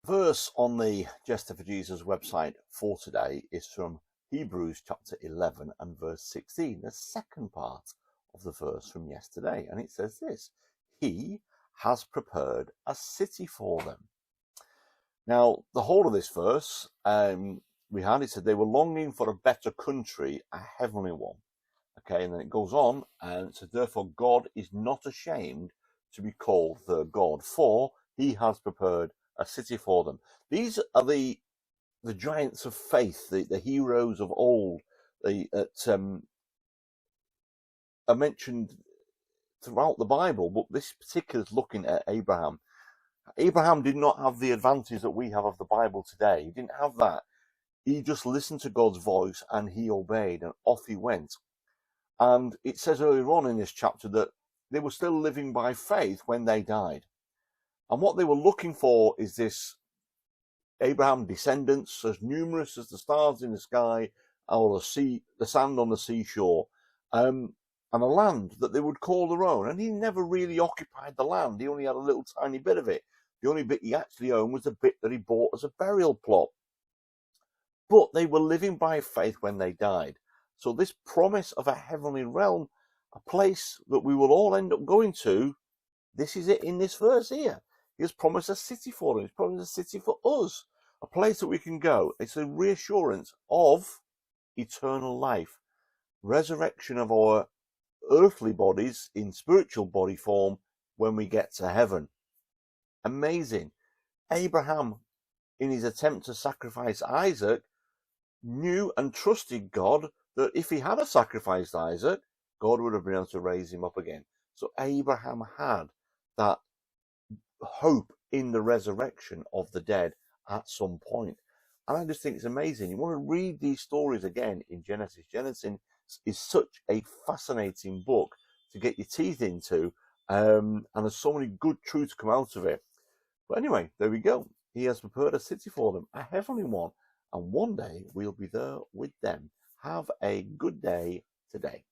Verse on the Jester for Jesus website for today is from Hebrews chapter 11 and verse 16, the second part of the verse from yesterday. And it says this: He has prepared a city for them. Now, the whole of this verse, it said they were longing for a better country, a heavenly one. Okay, and then it goes on, and so therefore God is not ashamed to be called their God, for he has prepared a city for them. These are the giants of faith, the heroes of old, that are mentioned throughout the Bible, but this particular is looking at Abraham. Abraham did not have the advantage that we have of the Bible today. He didn't have that. He just listened to God's voice and he obeyed, and off he went. And it says earlier on in this chapter that they were still living by faith when they died. And what they were looking for is this Abraham descendants as numerous as the stars in the sky or the sand on the seashore, and a land that they would call their own. And he never really occupied the land. He only had a little tiny bit of it. The only bit he actually owned was the bit that he bought as a burial plot. But they were living by faith when they died. So this promise of a heavenly realm, a place that we will all end up going to, this is it in this verse here. He has promised a city for them. He's promised a city for us, a place that we can go. It's a reassurance of eternal life, resurrection of our earthly bodies in spiritual body form when we get to heaven. Amazing. Abraham, in his attempt to sacrifice Isaac, knew and trusted God that if he had sacrificed Isaac, God would have been able to raise him up again. So Abraham had that hope in the resurrection of the dead at some point. And I just think it's amazing. You want to read these stories again in Genesis. Genesis is such a fascinating book to get your teeth into, and there's so many good truths come out of it. But anyway, there we go. He has prepared a city for them, a heavenly one, and one day we'll be there with them. Have a good day today.